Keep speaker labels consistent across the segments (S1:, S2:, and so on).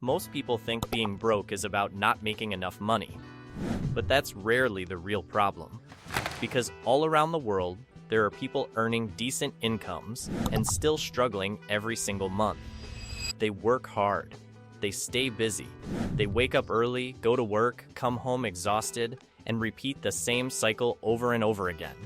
S1: Most people think being broke is about not making enough money. But that's rarely the real problem. Because all around the world, there are people earning decent incomes and still struggling every single month. They work hard. They stay busy. They wake up early, go to work, come home exhausted, and repeat the same cycle over and over again.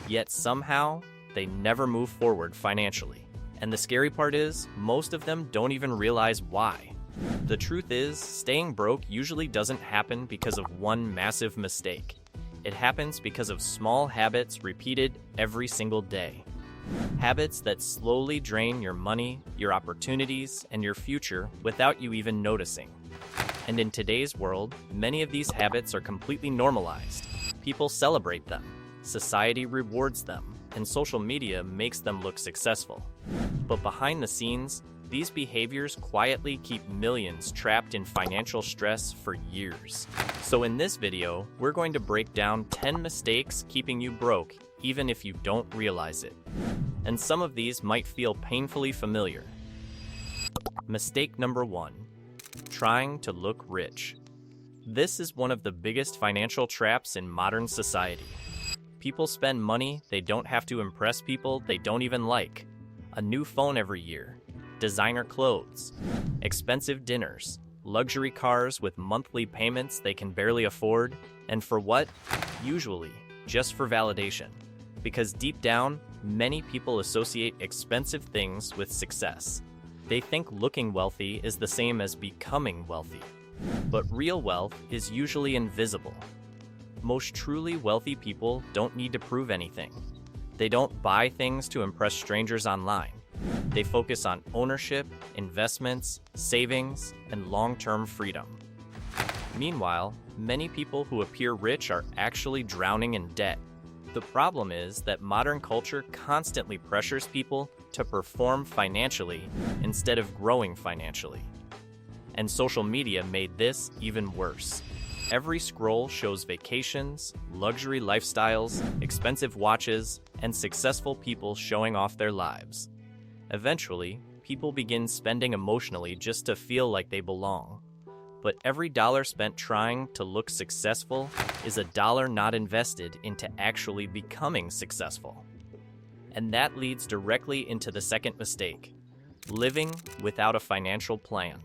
S1: Yet somehow, they never move forward financially. And the scary part is, most of them don't even realize why. The truth is, staying broke usually doesn't happen because of one massive mistake. It happens because of small habits repeated every single day. Habits that slowly drain your money, your opportunities, and your future without you even noticing. And in today's world, many of these habits are completely normalized. People celebrate them, society rewards them, and social media makes them look successful. But behind the scenes, these behaviors quietly keep millions trapped in financial stress for years. So in this video, we're going to break down 10 mistakes keeping you broke, even if you don't realize it. And some of these might feel painfully familiar. Mistake number 1. Trying to look rich. This is one of the biggest financial traps in modern society. People spend money they don't have to impress people they don't even like. A new phone every year, designer clothes, expensive dinners, luxury cars with monthly payments they can barely afford, and for what? Usually, just for validation. Because deep down, many people associate expensive things with success. They think looking wealthy is the same as becoming wealthy. But real wealth is usually invisible. Most truly wealthy people don't need to prove anything. They don't buy things to impress strangers online. They focus on ownership, investments, savings, and long-term freedom. Meanwhile, many people who appear rich are actually drowning in debt. The problem is that modern culture constantly pressures people to perform financially instead of growing financially. And social media made this even worse. Every scroll shows vacations, luxury lifestyles, expensive watches, and successful people showing off their lives. Eventually, people begin spending emotionally just to feel like they belong. But every dollar spent trying to look successful is a dollar not invested into actually becoming successful. And that leads directly into the second mistake: living without a financial plan.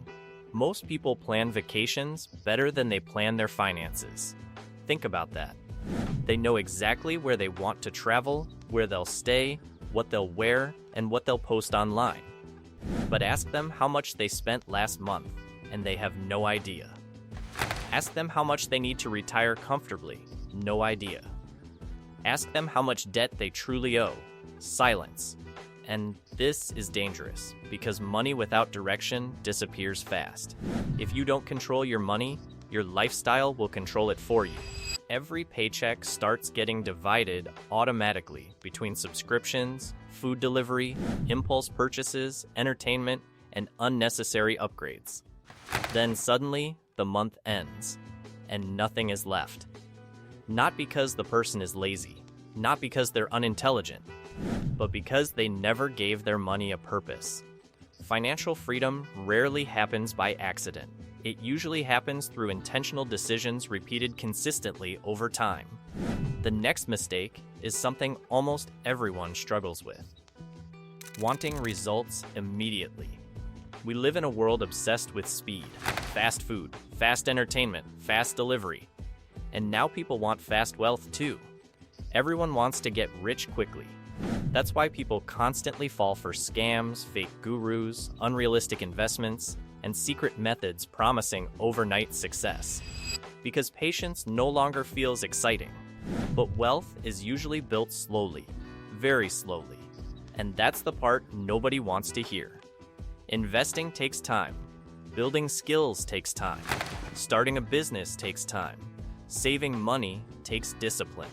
S1: Most people plan vacations better than they plan their finances. Think about that. They know exactly where they want to travel, where they'll stay, what they'll wear, and what they'll post online. But ask them how much they spent last month, and they have no idea. Ask them how much they need to retire comfortably. No idea. Ask them how much debt they truly owe. Silence. And this is dangerous, because money without direction disappears fast. If you don't control your money, your lifestyle will control it for you. Every paycheck starts getting divided automatically between subscriptions, food delivery, impulse purchases, entertainment, and unnecessary upgrades. Then suddenly, the month ends, and nothing is left. Not because the person is lazy, not because they're unintelligent, but because they never gave their money a purpose. Financial freedom rarely happens by accident. It usually happens through intentional decisions repeated consistently over time. The next mistake is something almost everyone struggles with: wanting results immediately. We live in a world obsessed with speed, fast food, fast entertainment, fast delivery. And now people want fast wealth too. Everyone wants to get rich quickly. That's why people constantly fall for scams, fake gurus, unrealistic investments, and secret methods promising overnight success. Because patience no longer feels exciting. But wealth is usually built slowly, very slowly. And that's the part nobody wants to hear. Investing takes time. Building skills takes time. Starting a business takes time. Saving money takes discipline.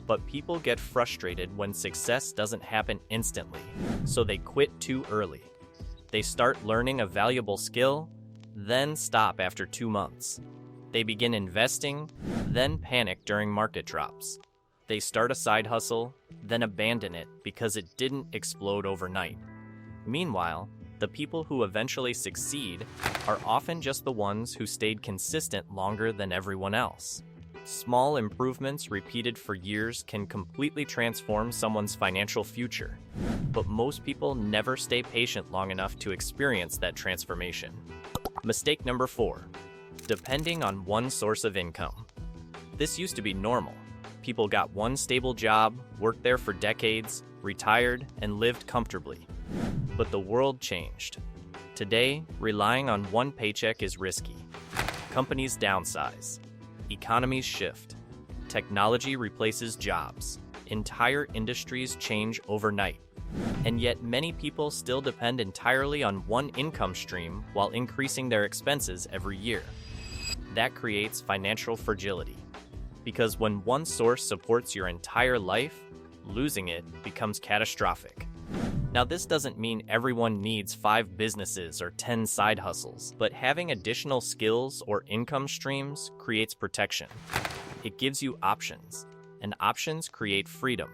S1: But people get frustrated when success doesn't happen instantly, so they quit too early. They start learning a valuable skill, then stop after 2 months. They begin investing, then panic during market drops. They start a side hustle, then abandon it because it didn't explode overnight. Meanwhile, The people who eventually succeed are often just the ones who stayed consistent longer than everyone else. Small improvements repeated for years can completely transform someone's financial future, but most people never stay patient long enough to experience that transformation. Mistake number 4, depending on one source of income. This used to be normal. People got one stable job, worked there for decades, retired, and lived comfortably. But the world changed. Today, relying on one paycheck is risky. Companies downsize. Economies shift. Technology replaces jobs. Entire industries change overnight. And yet many people still depend entirely on one income stream while increasing their expenses every year. That creates financial fragility. Because when one source supports your entire life, losing it becomes catastrophic. Now, this doesn't mean everyone needs 5 businesses or 10 side hustles, but having additional skills or income streams creates protection. It gives you options, and options create freedom.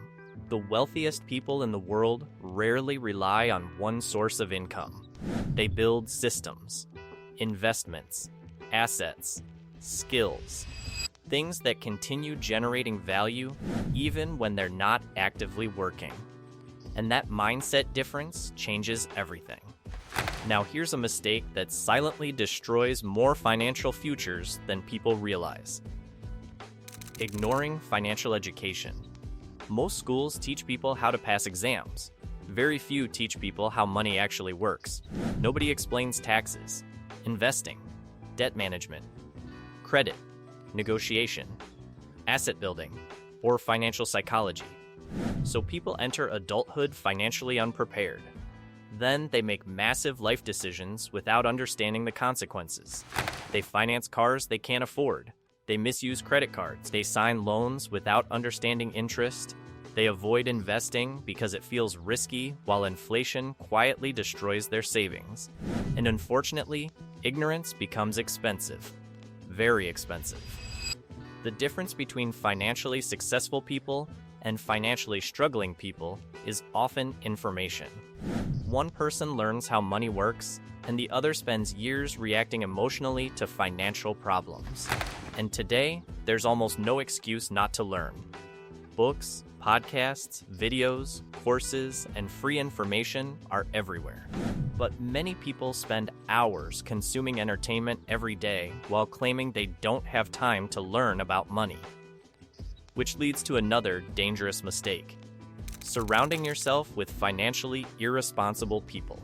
S1: The wealthiest people in the world rarely rely on one source of income. They build systems, investments, assets, skills, things that continue generating value even when they're not actively working. And that mindset difference changes everything. Now here's a mistake that silently destroys more financial futures than people realize. Ignoring financial education. Most schools teach people how to pass exams. Very few teach people how money actually works. Nobody explains taxes, investing, debt management, credit, negotiation, asset building, or financial psychology. So people enter adulthood financially unprepared. Then they make massive life decisions without understanding the consequences. They finance cars they can't afford. They misuse credit cards. They sign loans without understanding interest. They avoid investing because it feels risky, while inflation quietly destroys their savings. And unfortunately, ignorance becomes expensive. Very expensive. The difference between financially successful people and financially struggling people is often information. One person learns how money works, and the other spends years reacting emotionally to financial problems. And today, there's almost no excuse not to learn. Books, podcasts, videos, courses, and free information are everywhere. But many people spend hours consuming entertainment every day while claiming they don't have time to learn about money. Which leads to another dangerous mistake: surrounding yourself with financially irresponsible people.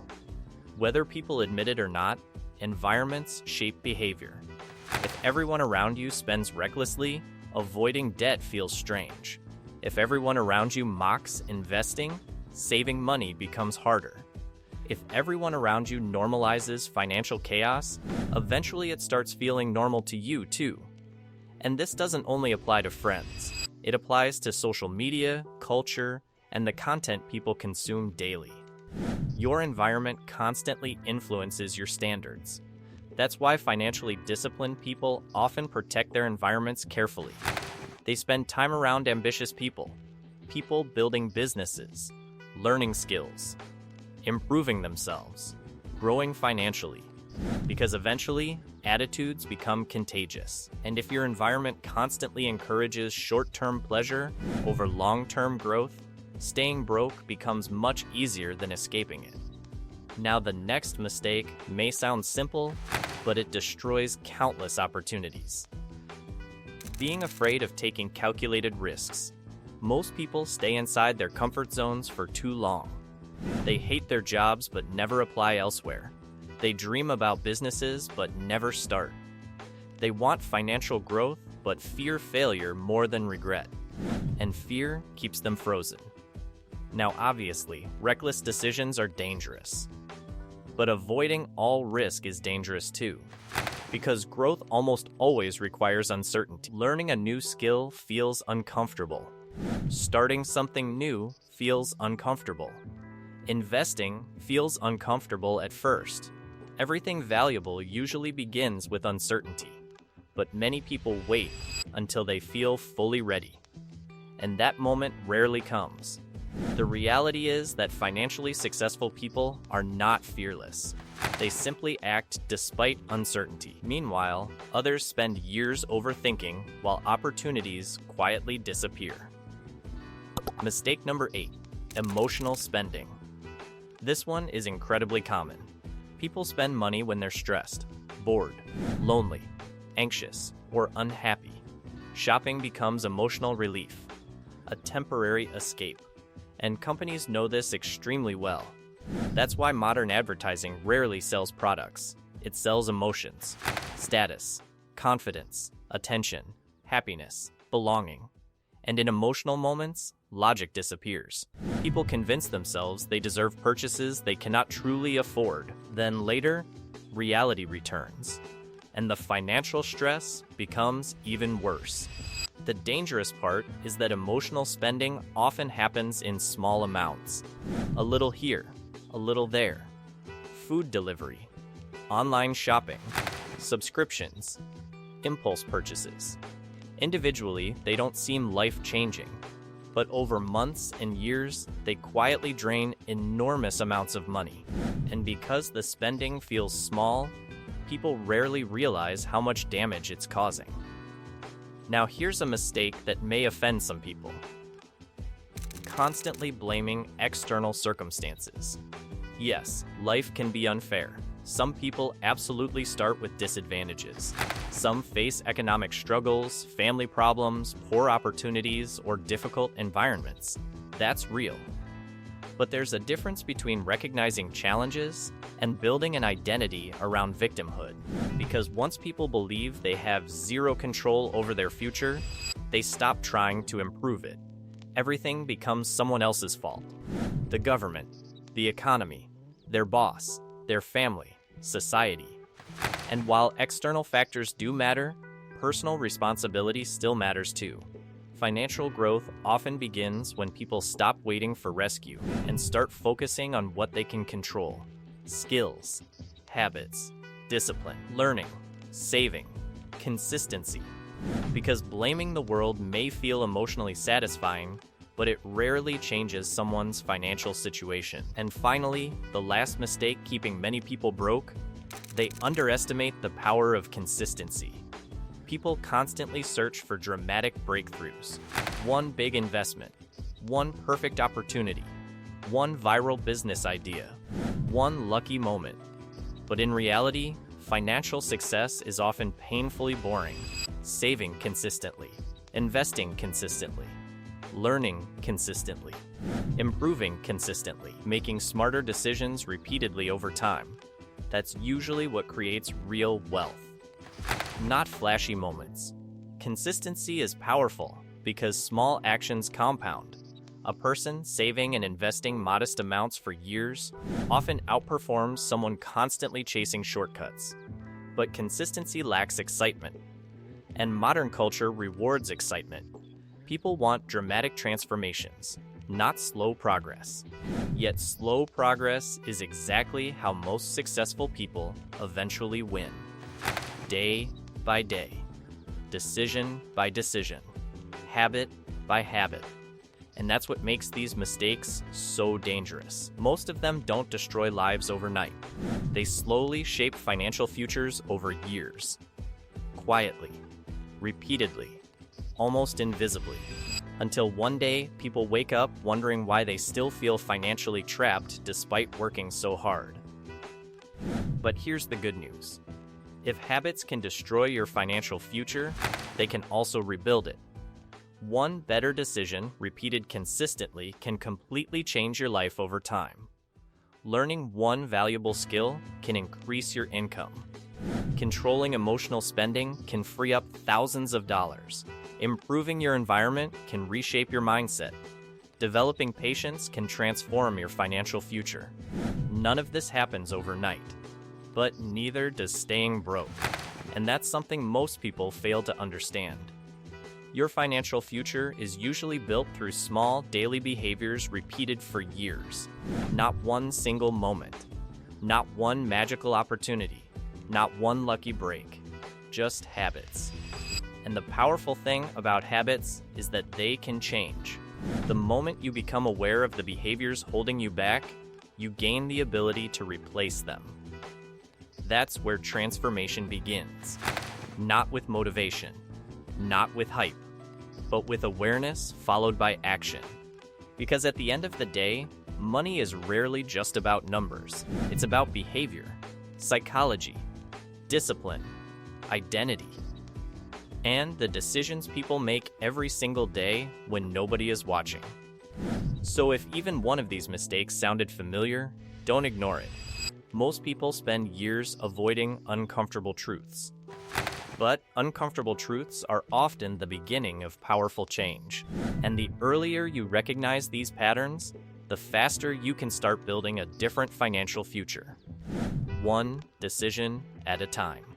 S1: Whether people admit it or not, environments shape behavior. If everyone around you spends recklessly, avoiding debt feels strange. If everyone around you mocks investing, saving money becomes harder. If everyone around you normalizes financial chaos, eventually it starts feeling normal to you too. And this doesn't only apply to friends. It applies to social media, culture, and the content people consume daily. Your environment constantly influences your standards. That's why financially disciplined people often protect their environments carefully. They spend time around ambitious people building businesses, learning skills, improving themselves, growing financially. Because eventually, attitudes become contagious. And if your environment constantly encourages short-term pleasure over long-term growth, staying broke becomes much easier than escaping it. Now, the next mistake may sound simple, but it destroys countless opportunities. Being afraid of taking calculated risks. Most people stay inside their comfort zones for too long. They hate their jobs but never apply elsewhere. They dream about businesses but never start. They want financial growth but fear failure more than regret. And fear keeps them frozen. Now, obviously, reckless decisions are dangerous. But avoiding all risk is dangerous too. Because growth almost always requires uncertainty. Learning a new skill feels uncomfortable. Starting something new feels uncomfortable. Investing feels uncomfortable at first. Everything valuable usually begins with uncertainty, but many people wait until they feel fully ready. And that moment rarely comes. The reality is that financially successful people are not fearless. They simply act despite uncertainty. Meanwhile, others spend years overthinking while opportunities quietly disappear. Mistake number 8, emotional spending. This one is incredibly common. People spend money when they're stressed, bored, lonely, anxious, or unhappy. Shopping becomes emotional relief, a temporary escape. And companies know this extremely well. That's why modern advertising rarely sells products. It sells emotions, status, confidence, attention, happiness, belonging. And in emotional moments, logic disappears. People convince themselves they deserve purchases they cannot truly afford. Then later, reality returns, and the financial stress becomes even worse. The dangerous part is that emotional spending often happens in small amounts. A little here, a little there. Food delivery, online shopping, subscriptions, impulse purchases. Individually, they don't seem life-changing, but over months and years, they quietly drain enormous amounts of money. And because the spending feels small, people rarely realize how much damage it's causing. Now here's a mistake that may offend some people. Constantly blaming external circumstances. Yes, life can be unfair. Some people absolutely start with disadvantages. Some face economic struggles, family problems, poor opportunities, or difficult environments. That's real. But there's a difference between recognizing challenges and building an identity around victimhood. Because once people believe they have zero control over their future, they stop trying to improve it. Everything becomes someone else's fault. The government, the economy, their boss, their family, society. And while external factors do matter, personal responsibility still matters too. Financial growth often begins when people stop waiting for rescue and start focusing on what they can control. Skills, habits, discipline, learning, saving, consistency. Because blaming the world may feel emotionally satisfying, but it rarely changes someone's financial situation. And finally, the last mistake keeping many people broke, they underestimate the power of consistency. People constantly search for dramatic breakthroughs. One big investment, one perfect opportunity, one viral business idea, one lucky moment. But in reality, financial success is often painfully boring. Saving consistently, investing consistently, learning consistently, improving consistently, making smarter decisions repeatedly over time. That's usually what creates real wealth. Not flashy moments. Consistency is powerful because small actions compound. A person saving and investing modest amounts for years often outperforms someone constantly chasing shortcuts. But consistency lacks excitement, and modern culture rewards excitement. People want dramatic transformations, not slow progress. Yet slow progress is exactly how most successful people eventually win. Day by day, decision by decision, habit by habit. And that's what makes these mistakes so dangerous. Most of them don't destroy lives overnight. They slowly shape financial futures over years. Quietly, repeatedly, almost invisibly. Until one day, people wake up wondering why they still feel financially trapped despite working so hard. But here's the good news. If habits can destroy your financial future, they can also rebuild it. One better decision, repeated consistently, can completely change your life over time. Learning one valuable skill can increase your income. Controlling emotional spending can free up thousands of dollars. Improving your environment can reshape your mindset. Developing patience can transform your financial future. None of this happens overnight. But neither does staying broke. And that's something most people fail to understand. Your financial future is usually built through small daily behaviors repeated for years. Not one single moment. Not one magical opportunity. Not one lucky break. Just habits. And the powerful thing about habits is that they can change. The moment you become aware of the behaviors holding you back, you gain the ability to replace them. That's where transformation begins. Not with motivation, not with hype, but with awareness followed by action. Because at the end of the day, money is rarely just about numbers. It's about behavior, psychology, discipline, identity, and the decisions people make every single day when nobody is watching. So if even one of these mistakes sounded familiar, don't ignore it. Most people spend years avoiding uncomfortable truths. But uncomfortable truths are often the beginning of powerful change. And the earlier you recognize these patterns, the faster you can start building a different financial future. One decision at a time.